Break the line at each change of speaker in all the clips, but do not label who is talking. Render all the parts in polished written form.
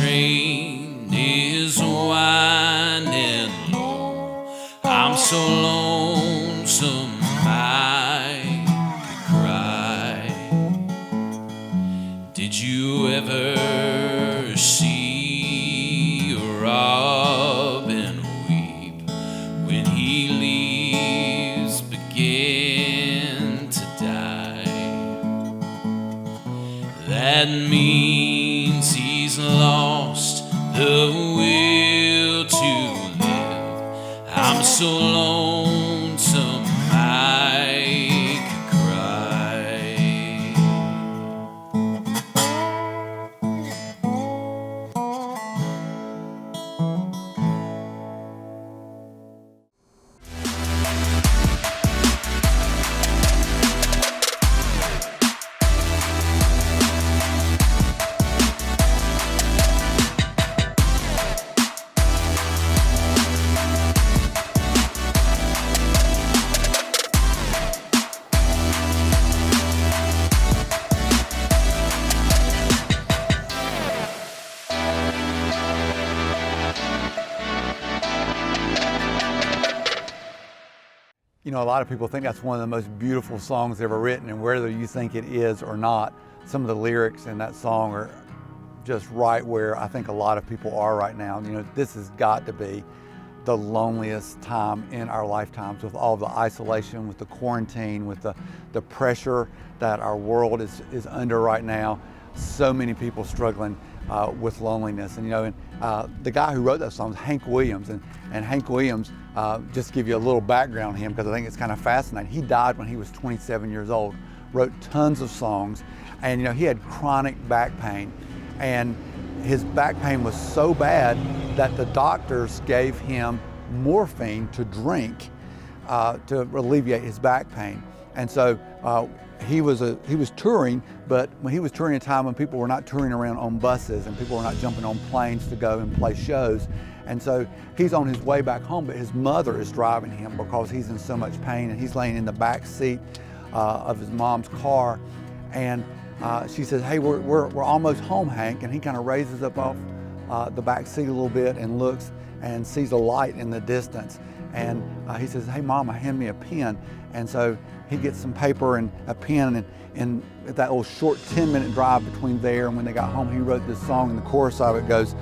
train is winding low. I'm so lonesome I could cry. Did you ever see a robin weep when he leaves begin to die? That means he's lost the will to live. I'm so lonesome I could cry.
You know, a lot of people think that's one of the most beautiful songs ever written, and whether you think it is or not, some of the lyrics in that song are just right where I think a lot of people are right now. You know, this has got to be the loneliest time in our lifetimes, with all the isolation, with the quarantine, with the pressure that our world is under right now. So many people struggling with loneliness. And you know, the guy who wrote those songs, Hank Williams, and Hank Williams, just to give you a little background on him, because I think it's kind of fascinating. He died when he was 27 years old, wrote tons of songs, and you know, he had chronic back pain, and his back pain was so bad that the doctors gave him morphine to drink to alleviate his back pain. And so he was touring, but when he was touring at a time when people were not touring around on buses and people were not jumping on planes to go and play shows. And so he's on his way back home, but his mother is driving him because he's in so much pain, and he's laying in the back seat of his mom's car. And she says, "Hey, we're almost home, Hank." And he kind of raises up off the back seat a little bit and looks and sees a light in the distance. And he says, "Hey, Mama, hand me a pen." And so he gets some paper and a pen, and at that little short 10-minute drive between there and when they got home, he wrote this song, and the chorus of it goes,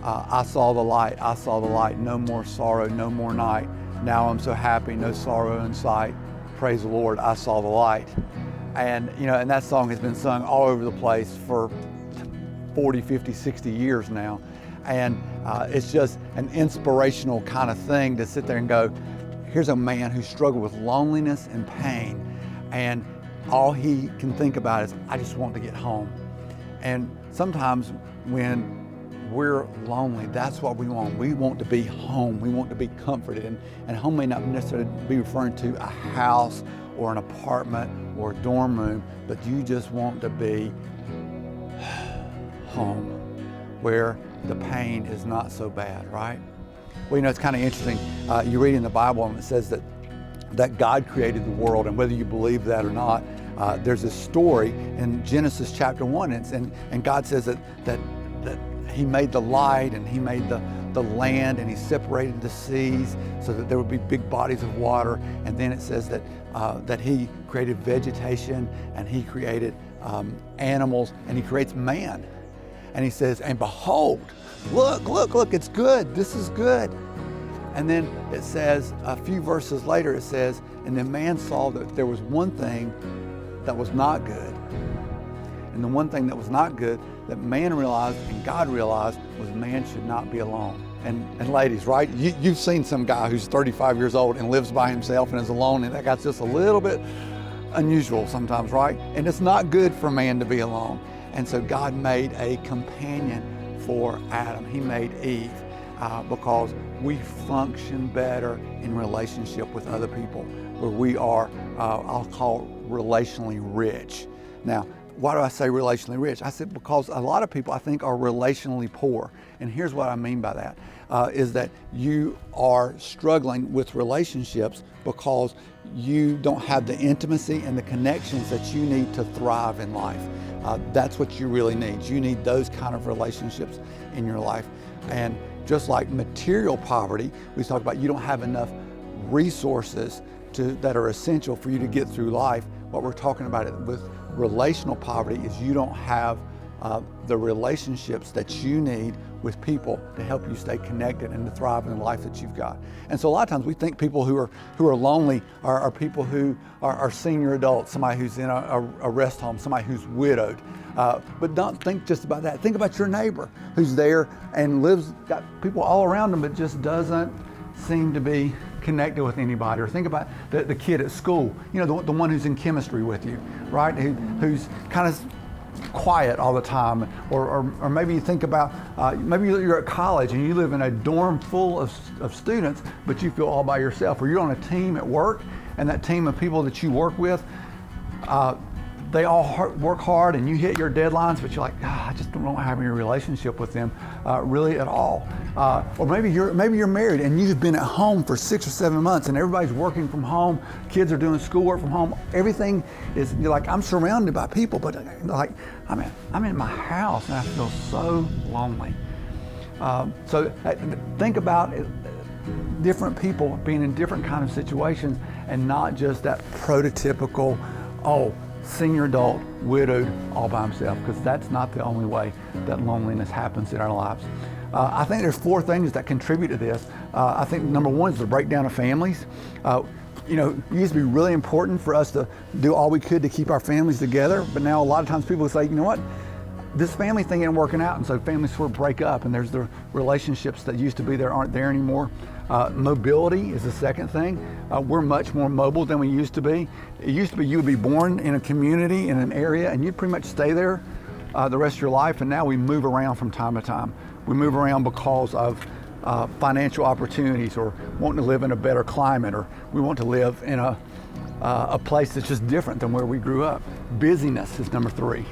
I saw the light, no more sorrow, no more night. Now I'm so happy, no sorrow in sight. Praise the Lord, I saw the light. And you know, and that song has been sung all over the place for 40, 50, 60 years now. And it's just an inspirational kind of thing to sit there and go, here's a man who struggled with loneliness and pain, and all he can think about is, I just want to get home. And sometimes when we're lonely, that's what we want. We want to be home. We want to be comforted. And home may not necessarily be referring to a house or an apartment or a dorm room, but you just want to be home, where the pain is not so bad, right? Well, you know, it's kind of interesting. You read in the Bible and it says that God created the world, and whether you believe that or not, there's a story in Genesis chapter 1, and God says that He made the light, and He made the land, and He separated the seas so that there would be big bodies of water. And then it says that He created vegetation, and He created animals, and He creates man. And He says, and behold, look, it's good. This is good. And then it says, a few verses later, it says, and then man saw that there was one thing that was not good. And the one thing that was not good that man realized and God realized was man should not be alone. And ladies, right? You've seen some guy who's 35 years old and lives by himself and is alone, and that guy's just a little bit unusual sometimes, right? And it's not good for man to be alone. And so God made a companion for Adam. He made Eve because we function better in relationship with other people, where we are, I'll call relationally rich. Now, why do I say relationally rich? I said because a lot of people I think are relationally poor. And here's what I mean by that, is that you are struggling with relationships because you don't have the intimacy and the connections that you need to thrive in life. That's what you really need. You need those kind of relationships in your life. And just like material poverty, we talk about you don't have enough resources that are essential for you to get through life. What we're talking about with relational poverty is you don't have the relationships that you need with people to help you stay connected and to thrive in the life that you've got. And so a lot of times we think people who are lonely are people who are senior adults, somebody who's in a rest home, somebody who's widowed. But don't think just about that. Think about your neighbor who's there and got people all around them, but just doesn't seem to be connected with anybody. Or think about the kid at school, the one who's in chemistry with you, right? Who's kind of quiet all the time. Or maybe you think about, maybe you're at college and you live in a dorm full of students, but you feel all by yourself. Or you're on a team at work, and that team of people that you work with, they all work hard and you hit your deadlines, but you're like, I just don't have any relationship with them really at all. Or maybe you're married and you've been at home for 6 or 7 months and everybody's working from home, kids are doing schoolwork from home, everything is, you're like, I'm surrounded by people, but like, I'm in my house and I feel so lonely. So think about different people being in different kind of situations and not just that prototypical, senior adult, widowed, all by himself, because that's not the only way that loneliness happens in our lives. I think there's 4 things that contribute to this. I think number 1 is the breakdown of families. It used to be really important for us to do all we could to keep our families together, but now a lot of times people say, you know what, this family thing ain't working out, and so families sort of break up, and there's the relationships that used to be there aren't there anymore. Mobility is the second thing. We're much more mobile than we used to be. It used to be you would be born in a community, in an area, and you'd pretty much stay there the rest of your life, and now we move around from time to time. We move around because of financial opportunities, or wanting to live in a better climate, or we want to live in a place that's just different than where we grew up. Busyness is number 3.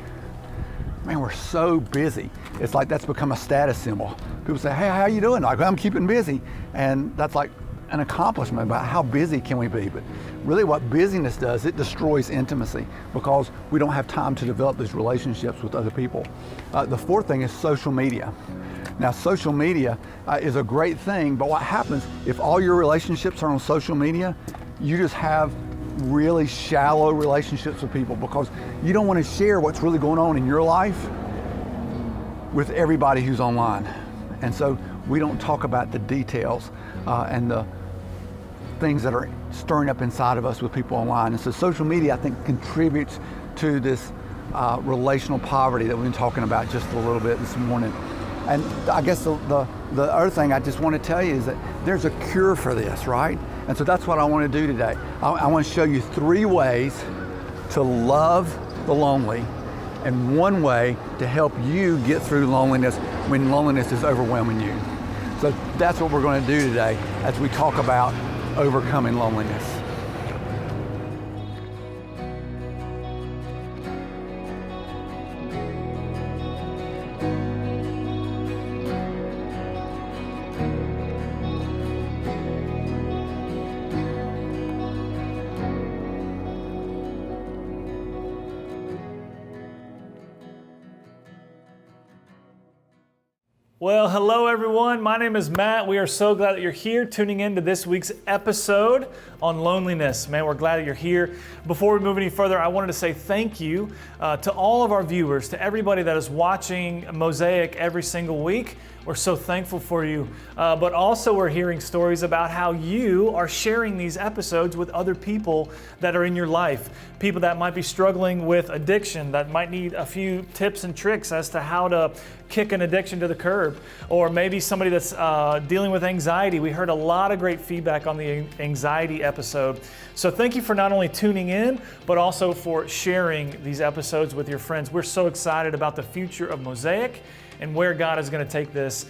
Man, we're so busy. It's like that's become a status symbol. People say, hey, how you doing? Like, I'm keeping busy. And that's like an accomplishment about how busy can we be. But really what busyness does, it destroys intimacy because we don't have time to develop these relationships with other people. The 4th thing is social media. Now, social media is a great thing, but what happens if all your relationships are on social media, you just have really shallow relationships with people because you don't want to share what's really going on in your life with everybody who's online. And so we don't talk about the details and the things that are stirring up inside of us with people online. And so social media, I think, contributes to this relational poverty that we've been talking about just a little bit this morning. And I guess the other thing I just want to tell you is that there's a cure for this, right? And so that's what I want to do today. I want to show you 3 ways to love the lonely and 1 way to help you get through loneliness when loneliness is overwhelming you. So that's what we're going to do today as we talk about overcoming loneliness.
Well, hello everyone. My name is Matt. We are so glad that you're here tuning in to this week's episode on loneliness. Man, we're glad that you're here. Before we move any further, I wanted to say thank you to all of our viewers, to everybody that is watching Mosaic every single week. We're so thankful for you. But also we're hearing stories about how you are sharing these episodes with other people that are in your life. People that might be struggling with addiction, that might need a few tips and tricks as to how to kick an addiction to the curb. Or maybe somebody that's dealing with anxiety. We heard a lot of great feedback on the anxiety episode. So thank you for not only tuning in, but also for sharing these episodes with your friends. We're so excited about the future of Mosaic and where God is going to take this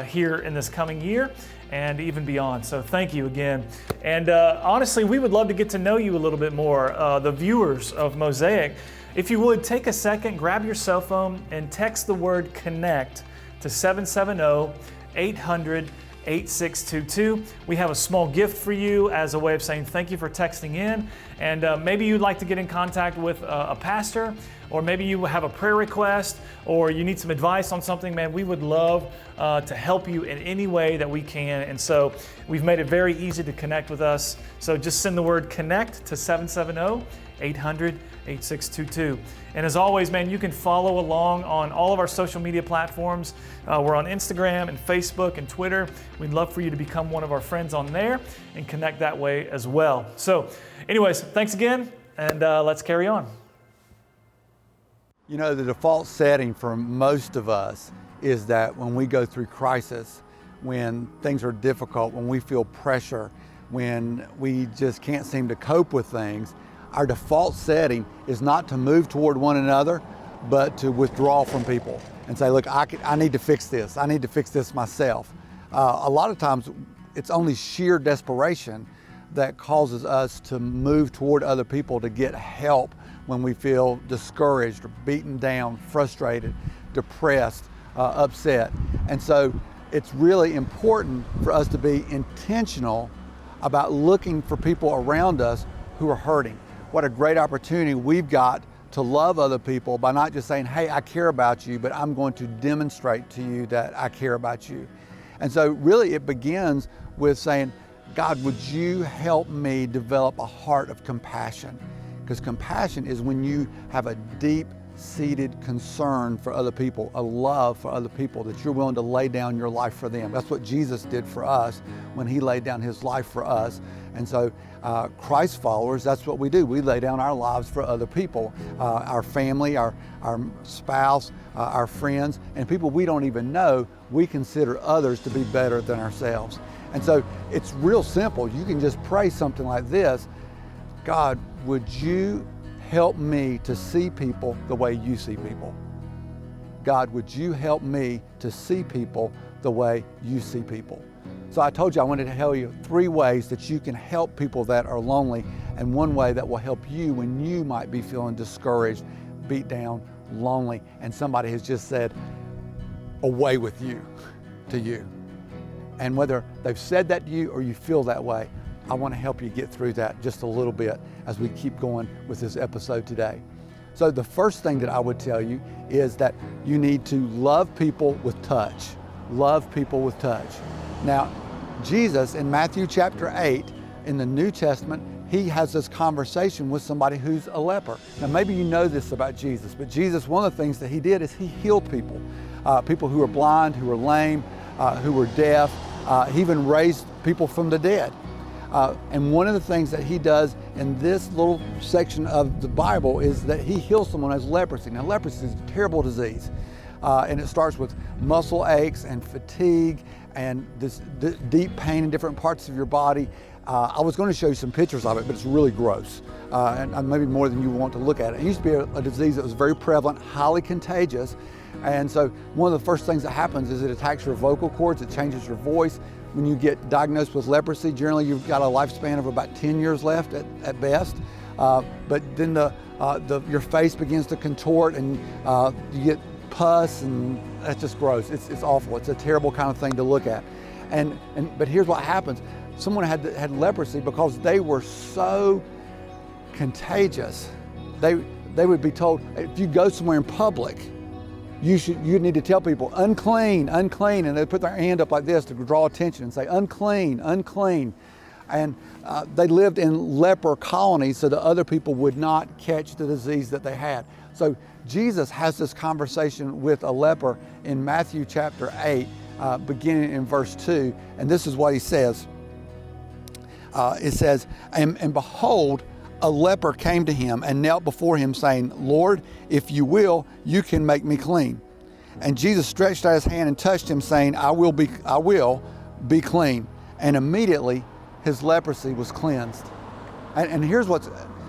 here in this coming year and even beyond. So thank you again. And honestly, we would love to get to know you a little bit more, the viewers of Mosaic. if you would, take a second, grab your cell phone, and text the word CONNECT to 770-800-8622. We have a small gift for you as a way of saying thank you for texting in. And maybe you'd like to get in contact with a pastor, or maybe you have a prayer request, or you need some advice on something. Man, we would love to help you in any way that we can. And so we've made it very easy to connect with us. So just send the word CONNECT to 770-800-8622. And as always, man, you can follow along on all of our social media platforms. We're on Instagram and Facebook and Twitter. We'd love for you to become one of our friends on there and connect that way as well. So anyways, thanks again, and let's carry on.
You know, the default setting for most of us is that when we go through crisis, when things are difficult, when we feel pressure, when we just can't seem to cope with things, our default setting is not to move toward one another, but to withdraw from people and say, look, I need to fix this. I need to fix this myself. A lot of times it's only sheer desperation that causes us to move toward other people to get help when we feel discouraged or beaten down, frustrated, depressed, upset. And so it's really important for us to be intentional about looking for people around us who are hurting. What a great opportunity we've got to love other people by not just saying, hey, I care about you, but I'm going to demonstrate to you that I care about you. And so really it begins with saying, God, would you help me develop a heart of compassion? Because compassion is when you have a deep-seated concern for other people, a love for other people, that you're willing to lay down your life for them. That's what Jesus did for us when he laid down his life for us. And so Christ followers, that's what we do. We lay down our lives for other people, our family, our spouse, our friends, and people we don't even know. We consider others to be better than ourselves. And so it's real simple. You can just pray something like this: God, would you help me to see people the way you see people? God, would you help me to see people the way you see people? So I told you I wanted to tell you 3 ways that you can help people that are lonely, and 1 way that will help you when you might be feeling discouraged, beat down, lonely, and somebody has just said, away with you, to you. And whether they've said that to you or you feel that way, I want to help you get through that just a little bit as we keep going with this episode today. So the first thing that I would tell you is that you need to love people with touch. Love people with touch. Now, Jesus in Matthew chapter 8 in the New Testament, he has this conversation with somebody who's a leper. Now maybe you know this about Jesus, but Jesus, one of the things that he did is he healed people. People who were blind, who were lame, who were deaf. He even raised people from the dead. And one of the things that he does in this little section of the Bible is that he heals someone who has leprosy. Now, leprosy is a terrible disease. And it starts with muscle aches and fatigue and this deep pain in different parts of your body. I was going to show you some pictures of it, but it's really gross. And maybe more than you want to look at it. It used to be a disease that was very prevalent, highly contagious. And so one of the first things that happens is it attacks your vocal cords, it changes your voice. When you get diagnosed with leprosy, generally you've got a lifespan of about 10 years left at best. But then your face begins to contort and you get pus, and that's just gross. It's awful. It's a terrible kind of thing to look at. But here's what happens. Someone had leprosy because they were so contagious. They would be told, if you go somewhere in public, you need to tell people, unclean, unclean, and they put their hand up like this to draw attention and say, unclean, unclean. And they lived in leper colonies so that other people would not catch the disease that they had. So Jesus has this conversation with a leper in Matthew chapter 8, beginning in verse 2, and this is what he says. It says, and behold, a leper came to him and knelt before him, saying, Lord, if you will, you can make me clean. And Jesus stretched out his hand and touched him, saying, I will be clean. And immediately his leprosy was cleansed. And here's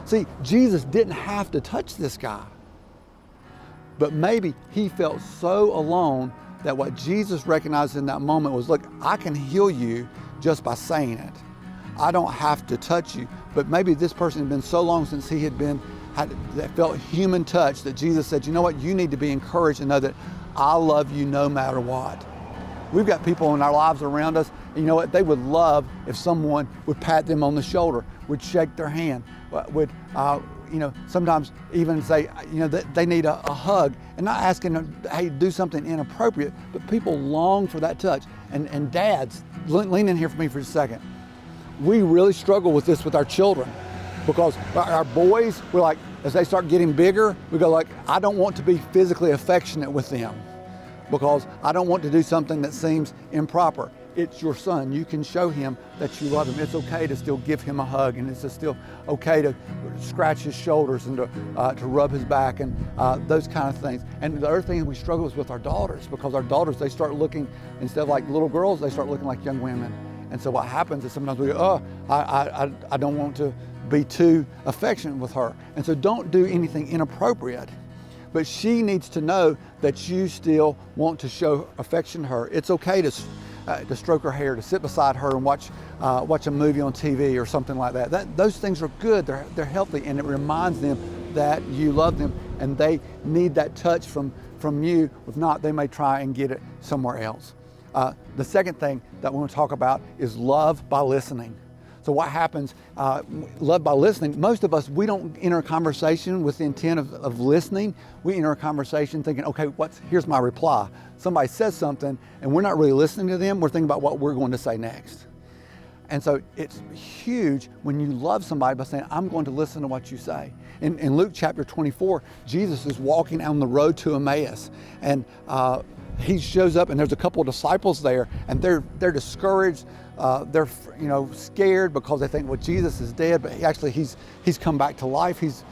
see, Jesus didn't have to touch this guy. But maybe he felt so alone that what Jesus recognized in that moment was, look, I can heal you just by saying it. I don't have to touch you. But maybe this person had been so long since he had been that felt human touch, that Jesus said, you know what, you need to be encouraged and know that I love you no matter what. We've got people in our lives around us, and you know what, they would love if someone would pat them on the shoulder, would shake their hand, would sometimes even say, that they need a hug, and not asking them, hey, do something inappropriate, but people long for that touch. And dads, lean in here for me for a second. We really struggle with this with our children, because our boys, we're like, as they start getting bigger, we go like, I don't want to be physically affectionate with them because I don't want to do something that seems improper. It's your son. You can show him that you love him. It's okay to still give him a hug, and it's still okay to scratch his shoulders and to rub his back and those kind of things. And the other thing we struggle is with our daughters, because our daughters, they start looking, instead of like little girls, they start looking like young women. And so what happens is sometimes we go, I don't want to be too affectionate with her. And so don't do anything inappropriate. But she needs to know that you still want to show affection to her. It's okay to stroke her hair, to sit beside her and watch a movie on TV or something like that. Those things are good, they're healthy, and it reminds them that you love them, and they need that touch from you. If not, they may try and get it somewhere else. The second thing that we want to talk about is love by listening. So what happens, love by listening, most of us, we don't enter a conversation with the intent of listening. We enter a conversation thinking, okay, here's my reply. Somebody says something and we're not really listening to them, we're thinking about what we're going to say next. And so it's huge when you love somebody by saying, I'm going to listen to what you say. In Luke chapter 24, Jesus is walking on the road to Emmaus, and he shows up and there's a couple of disciples there, and they're discouraged. They're scared because they think, well, Jesus is dead, but he's come back to life. He's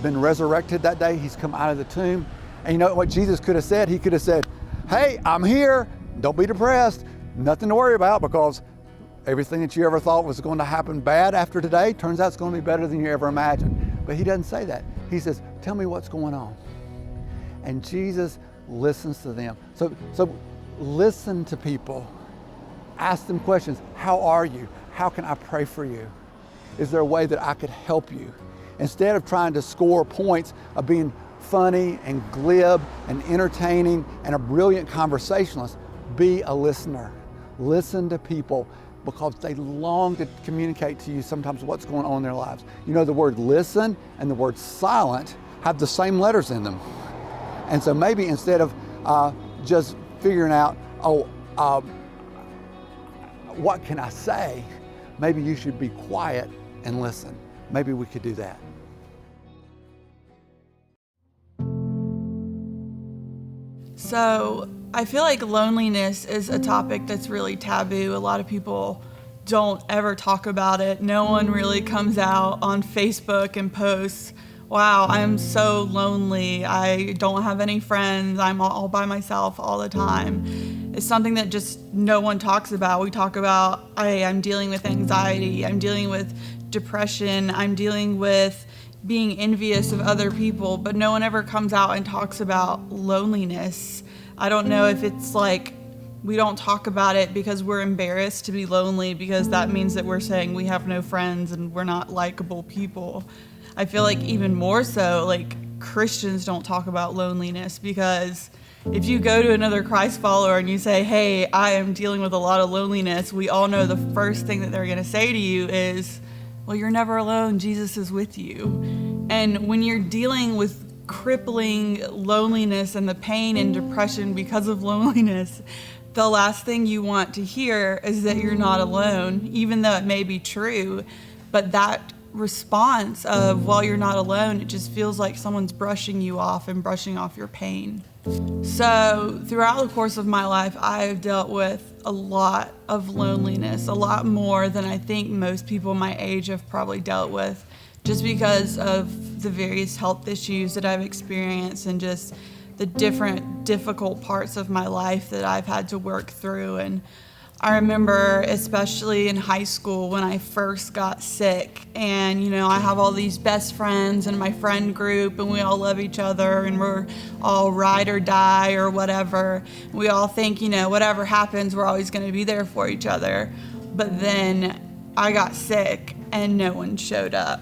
been resurrected that day. He's come out of the tomb. And you know what Jesus could have said? He could have said, hey, I'm here. Don't be depressed. Nothing to worry about, because everything that you ever thought was going to happen bad after today turns out it's going to be better than you ever imagined. But he doesn't say that. He says, tell me what's going on. And Jesus listens to them. So listen to people. Ask them questions. How are you? How can I pray for you? Is there a way that I could help you? Instead of trying to score points of being funny and glib and entertaining and a brilliant conversationalist, be a listener. Listen to people, because they long to communicate to you sometimes what's going on in their lives. You know, the word listen and the word silent have the same letters in them. And so maybe instead of just figuring out, what can I say? Maybe you should be quiet and listen. Maybe we could do that.
So I feel like loneliness is a topic that's really taboo. A lot of people don't ever talk about it. No one really comes out on Facebook and posts, wow, I'm so lonely. I don't have any friends. I'm all by myself all the time. It's something that just no one talks about. We talk about, I'm dealing with anxiety. I'm dealing with depression. I'm dealing with being envious of other people, but no one ever comes out and talks about loneliness. I don't know if it's like we don't talk about it because we're embarrassed to be lonely, because that means that we're saying we have no friends and we're not likable people. I feel like even more so, like Christians don't talk about loneliness, because if you go to another Christ follower and you say, hey, I am dealing with a lot of loneliness, we all know the first thing that they're going to say to you is, well, you're never alone. Jesus is with you. And when you're dealing with crippling loneliness and the pain and depression because of loneliness, the last thing you want to hear is that you're not alone, even though it may be true. But that response of, well, you're not alone, it just feels like someone's brushing you off and brushing off your pain. So throughout the course of my life, I've dealt with a lot of loneliness, a lot more than I think most people my age have probably dealt with, just because of the various health issues that I've experienced and just the different difficult parts of my life that I've had to work through. And I remember, especially in high school, when I first got sick, and I have all these best friends in my friend group, and we all love each other, and we're all ride or die or whatever. We all think, whatever happens, we're always going to be there for each other. But then I got sick and no one showed up.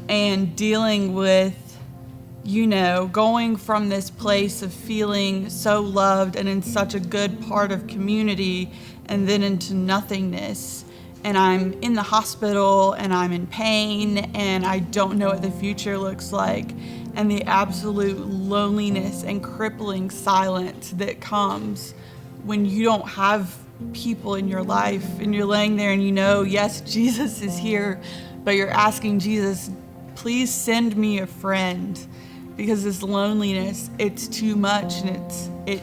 and dealing with, going from this place of feeling so loved and in such a good part of community and then into nothingness. And I'm in the hospital and I'm in pain and I don't know what the future looks like. And the absolute loneliness and crippling silence that comes when you don't have people in your life and you're laying there and yes, Jesus is here, but you're asking Jesus, please send me a friend, because this loneliness, it's too much, and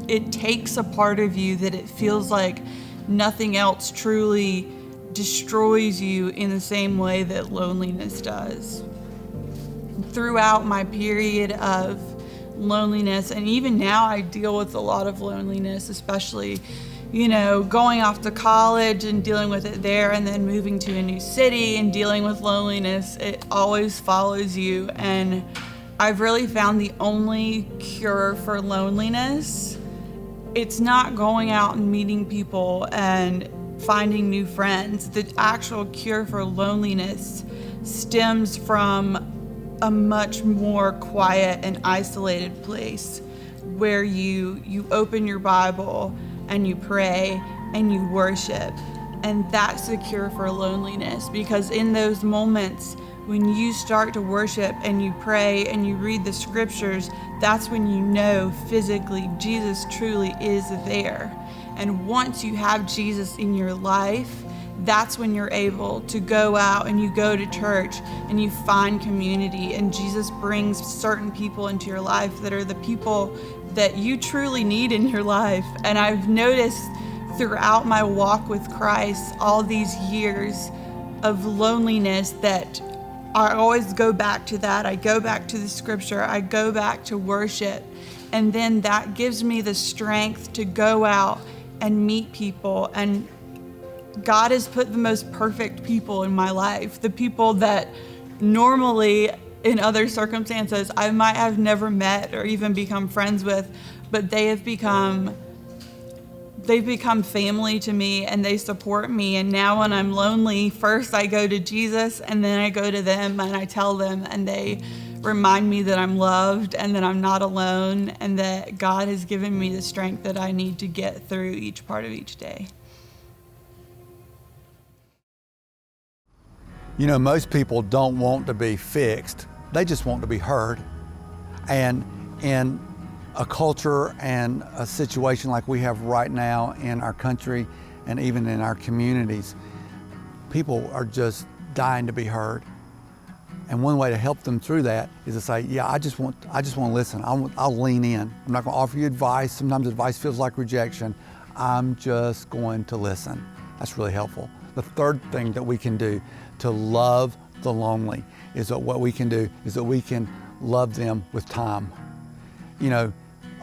it takes a part of you that it feels like nothing else truly destroys you in the same way that loneliness does. Throughout my period of loneliness, and even now I deal with a lot of loneliness, especially going off to college and dealing with it there, and then moving to a new city and dealing with loneliness. It always follows you, and I've really found the only cure for loneliness, it's not going out and meeting people and finding new friends. The actual cure for loneliness stems from a much more quiet and isolated place where you open your Bible and you pray and you worship. And that's the cure for loneliness, because in those moments when you start to worship and you pray and you read the scriptures, that's when physically Jesus truly is there. And once you have Jesus in your life, that's when you're able to go out and you go to church and you find community, and Jesus brings certain people into your life that are the people that you truly need in your life. And I've noticed throughout my walk with Christ, all these years of loneliness, that I always go back to that. I go back to the scripture. I go back to worship. And then that gives me the strength to go out and meet people. And God has put the most perfect people in my life, the people that normally in other circumstances I might have never met or even become friends with, but they've become family to me, and they support me. And now when I'm lonely, first I go to Jesus, and then I go to them and I tell them, and they remind me that I'm loved and that I'm not alone, and that God has given me the strength that I need to get through each part of each day.
Most people don't want to be fixed. They just want to be heard. And in a culture and a situation like we have right now in our country and even in our communities, people are just dying to be heard. And one way to help them through that is to say, yeah, I just want to listen. I'll lean in. I'm not going to offer you advice. Sometimes advice feels like rejection. I'm just going to listen. That's really helpful. The third thing that we can do to love the lonely is that what we can do is that we can love them with time.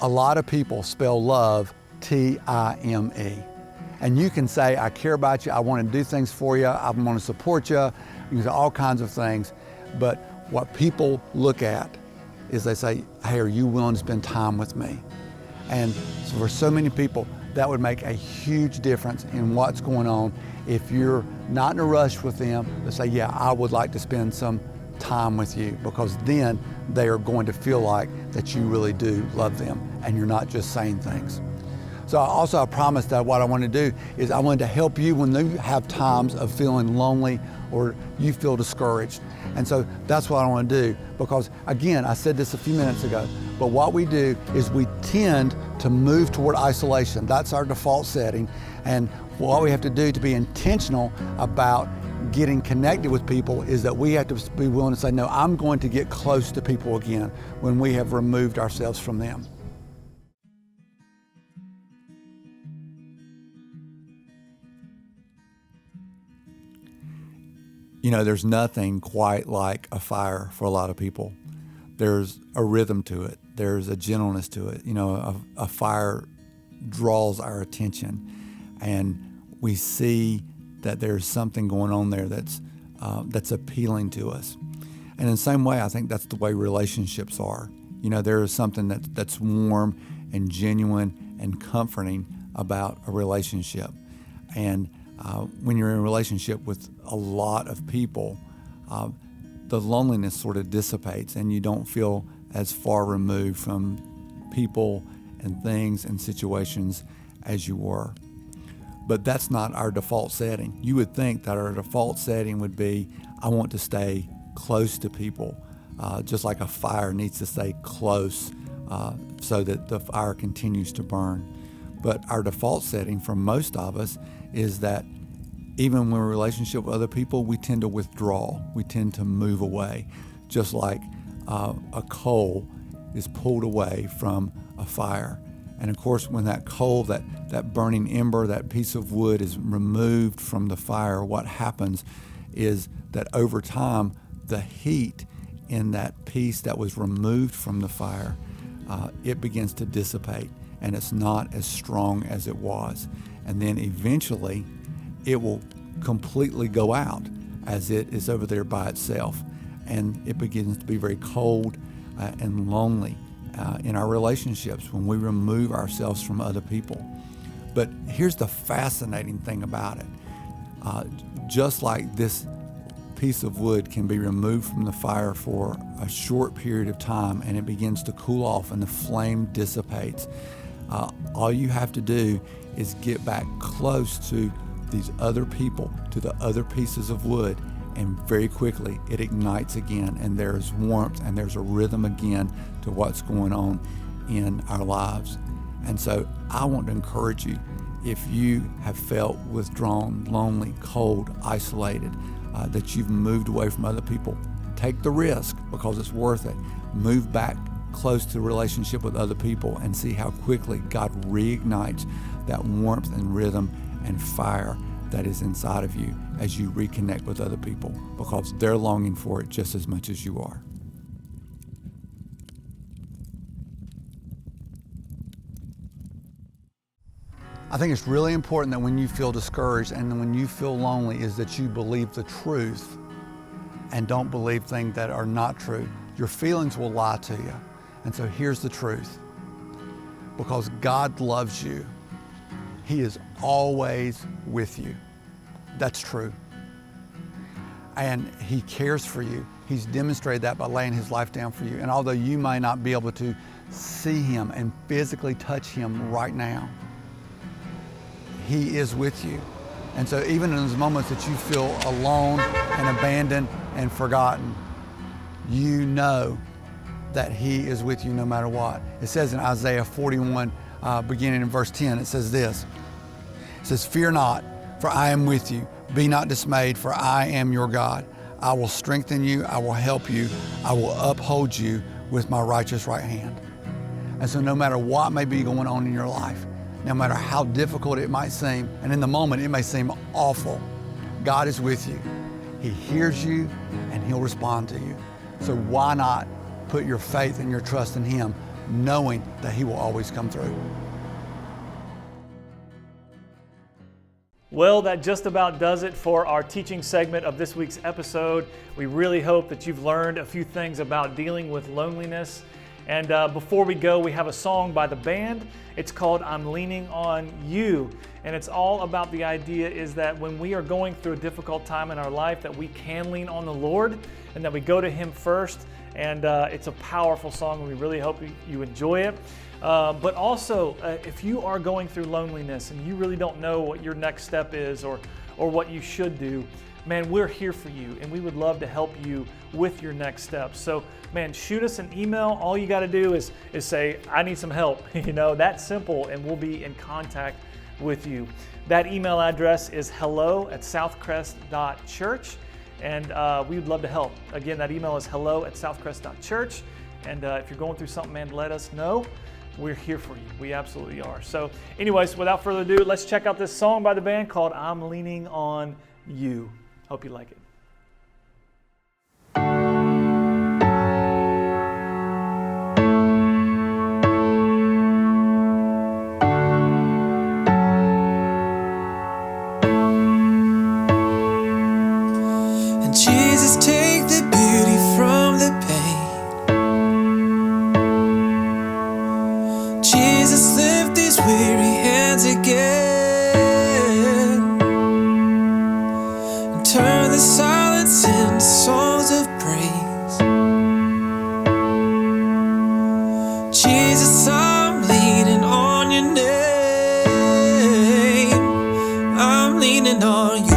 A lot of people spell love T-I-M-E. And you can say, I care about you, I want to do things for you, I want to support you, you can say all kinds of things. But what people look at is they say, hey, are you willing to spend time with me? And so for so many people, that would make a huge difference in what's going on if you're not in a rush with them, but say, yeah, I would like to spend some time with you, because then they are going to feel like that you really do love them and you're not just saying things. So I promised that what I want to do is I wanted to help you when you have times of feeling lonely or you feel discouraged. And so that's what I want to do, because again, I said this a few minutes ago, but what we do is we tend to move toward isolation. That's our default setting. And what we have to do to be intentional about getting connected with people is that we have to be willing to say, no, I'm going to get close to people again when we have removed ourselves from them. There's nothing quite like a fire for a lot of people. There's a rhythm to it. There's a gentleness to it. A fire draws our attention, and we see that there's something going on there that's appealing to us. And in the same way, I think that's the way relationships are. There is something that's warm and genuine and comforting about a relationship. And when you're in a relationship with a lot of people, the loneliness sort of dissipates and you don't feel as far removed from people and things and situations as you were. But that's not our default setting. You would think that our default setting would be, I want to stay close to people, just like a fire needs to stay close so that the fire continues to burn. But our default setting for most of us is that even when we're in a relationship with other people, we tend to withdraw. We tend to move away, just like a coal is pulled away from a fire. And of course, when that coal, that burning ember, that piece of wood is removed from the fire, what happens is that over time, the heat in that piece that was removed from the fire, it begins to dissipate, and it's not as strong as it was. And then eventually, it will completely go out as it is over there by itself. And it begins to be very cold and lonely in our relationships when we remove ourselves from other people. But here's the fascinating thing about it. Just like this piece of wood can be removed from the fire for a short period of time and it begins to cool off and the flame dissipates, all you have to do is get back close to these other people, to the other pieces of wood, and very quickly it ignites again, and there's warmth and there's a rhythm again to what's going on in our lives. And so I want to encourage you, if you have felt withdrawn, lonely, cold, isolated, that you've moved away from other people, take the risk because it's worth it. Move back close to the relationship with other people and see how quickly God reignites that warmth and rhythm and fire that is inside of you as you reconnect with other people, because they're longing for it just as much as you are. I think it's really important that when you feel discouraged and when you feel lonely is that you believe the truth and don't believe things that are not true. Your feelings will lie to you. And so here's the truth. Because God loves you, He is always with you. That's true. And He cares for you. He's demonstrated that by laying His life down for you. And although you may not be able to see Him and physically touch Him right now, He is with you. And so even in those moments that you feel alone and abandoned and forgotten, you know that He is with you no matter what. It says in Isaiah 41, beginning in verse 10, it says this. It says, "Fear not, for I am with you. Be not dismayed, for I am your God. I will strengthen you. I will help you. I will uphold you with my righteous right hand." And so no matter what may be going on in your life, no matter how difficult it might seem, and in the moment it may seem awful, God is with you. He hears you and He'll respond to you. So why not put your faith and your trust in Him, knowing that He will always come through?
Well, that just about does it for our teaching segment of this week's episode. We really hope that you've learned a few things about dealing with loneliness. And before we go, we have a song by the band. It's called "I'm Leaning on You." And it's all about the idea is that when we are going through a difficult time in our life, that we can lean on the Lord and that we go to Him first. And it's a powerful song, and we really hope you enjoy it. But also, if you are going through loneliness and you really don't know what your next step is or what you should do, man, we're here for you, and we would love to help you with your next steps. So, man, shoot us an email. All you got to do is say, "I need some help." That's simple, and we'll be in contact with you. That email address is hello@southcrest.church, and we would love to help. Again, that email is hello@southcrest.church, and if you're going through something, man, let us know. We're here for you. We absolutely are. So anyways, without further ado, let's check out this song by the band called "I'm Leaning on You." Hope you like it.
And Jesus, take the beauty from the pain. Jesus, lift these weary hands again. Turn the silence into songs of praise. depend on you.